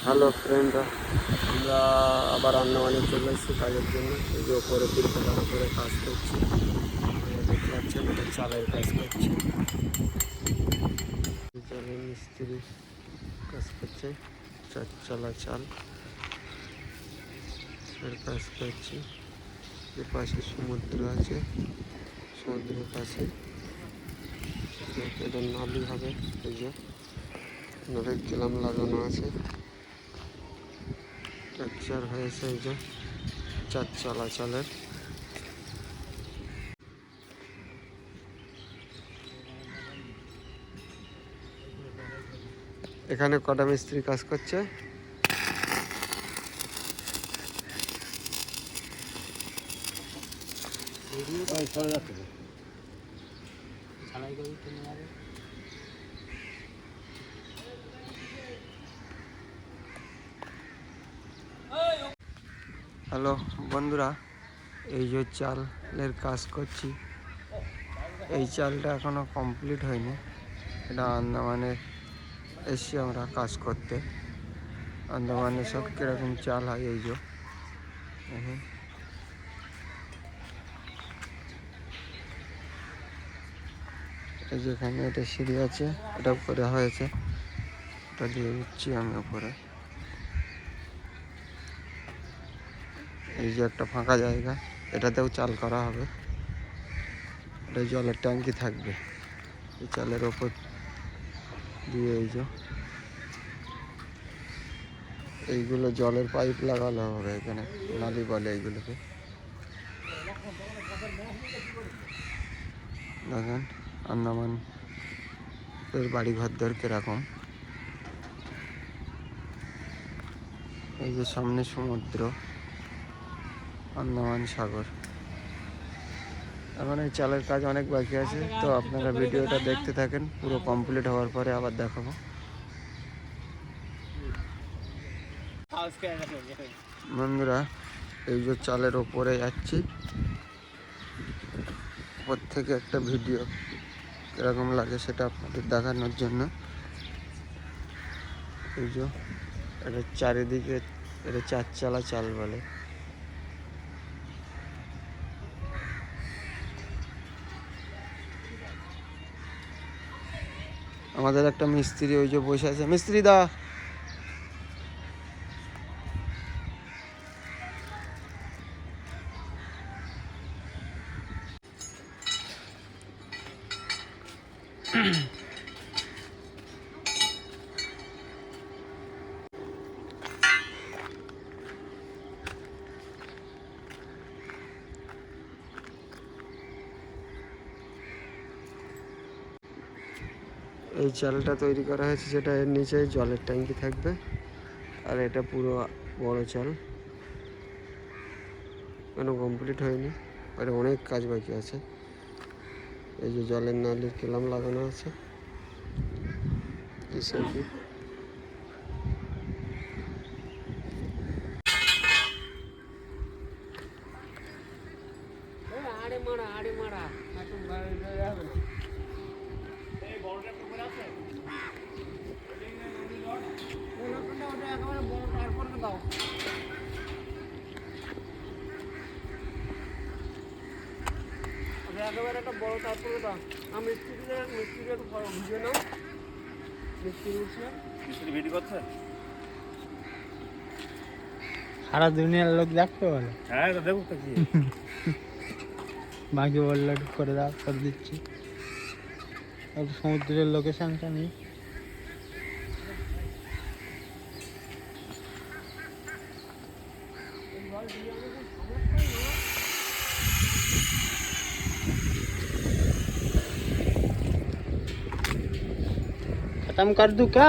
Hello ফ্রেন্ডরা, আমরা আবার আন্দামানে চলে এসেছি কাজের জন্য। এই যে ওপরে তিনতলার উপরে কাজ করছি, দেখতে পাচ্ছেন এটা চালের কাজ করছি। চালের মিস্ত্রি কাজ করছে, চালা চাল এর কাজ করছি। এর পাশে সমুদ্র আছে, সমুদ্রের পাশে এটা নালি হবে। এই যে নলের কেলাম লাগানো আছে, স্ট্রাকচার হয়েছে। এই যে চার চালের এখানে কটা মিস্ত্রি কাজ করছে। হ্যালো বন্ধুরা, এই যে চালের কাজ করছি, এই চালটা এখনো কমপ্লিট হয়নি। এটা আন্দামানে এসছি আমরা কাজ করতে। আন্দামানে সব কিরকম চাল হয় এই যে এই যেখানে এটা সিঁড়ি আছে, এটা উপরে হয়েছে, এটা দিয়ে উঠছি আমি উপরে। এই যে একটা ফাঁকা জায়গা, এটাতেও চাল করা হবে। এটা জলের ট্যাঙ্কি থাকবে এই চালের ওপর দিয়ে। এই যে এইগুলো জলের পাইপ লাগানো হবে এখানে, নালি বলে এইগুলোকে। দেখেন আন্দামান এর বাড়ি ঘরদর কিরকম। এই যে সামনে সমুদ্র, আন্দামান সাগর। এখন এই চালের কাজ অনেক বাকি আছে, তো আপনারা ভিডিওটা দেখতে থাকেন। পুরো কমপ্লিট হওয়ার পরে আবার দেখাবো। বন্ধুরা, এই যে চালের ওপরে যাচ্ছি, ওপর থেকে একটা ভিডিও কিরকম লাগে সেটা আপনাদের দেখানোর জন্য। এই যে এটা চারিদিকে, এটা চালা চাল বলে। আমাদের একটা মিস্ত্রি ওই যে বসে আছে, মিস্ত্রি দা। এই চালটা তৈরি করা হয়েছে, যেটা এর নিচে জলের ট্যাঙ্কি থাকবে। আর এটা পুরো বড় চাল, কেন কমপ্লিট হয়নি, এটা অনেক কাজ বাকি আছে। এই যে জলের নালির কেলাম লাগানো আছে এই সাইডে। একেবারে একটা বড় তারপরে দাও। আমি মিস্ত্রি একটু ভিডিও নাও। মিস্ত্রি উঠছে, মিস্ত্রি ভিডিও করছে, সারা দুনিয়ার লোক দেখতে বলে। হ্যাঁ দেখুক তো কি বাকি বললো করে দাও, করে দিচ্ছি। সমুদ্রের লোকেশনটা নেই। खत्म कर दूं क्या?